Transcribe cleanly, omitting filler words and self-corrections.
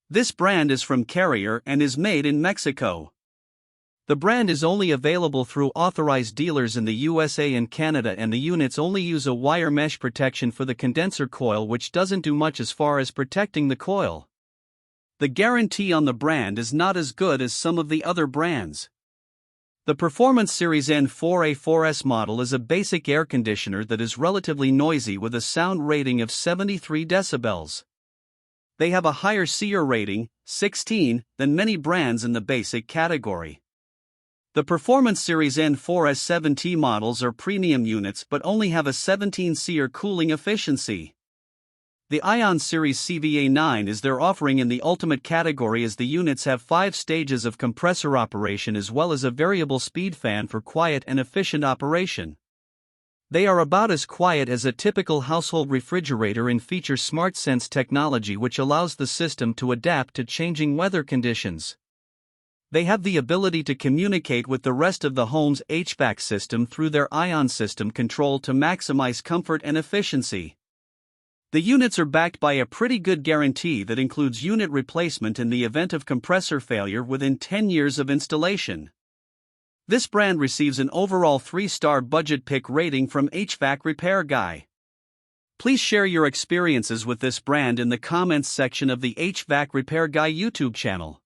This brand is from Carrier and is made in Mexico. The brand is only available through authorized dealers in the USA and Canada, and the units only use a wire mesh protection for the condenser coil, which doesn't do much as far as protecting the coil. The guarantee on the brand is not as good as some of the other brands. The Performance Series N4A4S model is a basic air conditioner that is relatively noisy with a sound rating of 73 decibels. They have a higher SEER rating, 16, than many brands in the basic category. The Performance Series N4A7T models are premium units but only have a 17 SEER cooling efficiency. The Ion Series CVA9 is their offering in the ultimate category, as the units have 5 stages of compressor operation as well as a variable speed fan for quiet and efficient operation. They are about as quiet as a typical household refrigerator and feature SmartSense technology, which allows the system to adapt to changing weather conditions. They have the ability to communicate with the rest of the home's HVAC system through their Ion System control to maximize comfort and efficiency. The units are backed by a pretty good guarantee that includes unit replacement in the event of compressor failure within 10 years of installation. This brand receives an overall 3-star budget pick rating from HvacRepairGuy. Please share your experiences with this brand in the comments section of the HvacRepairGuy YouTube channel.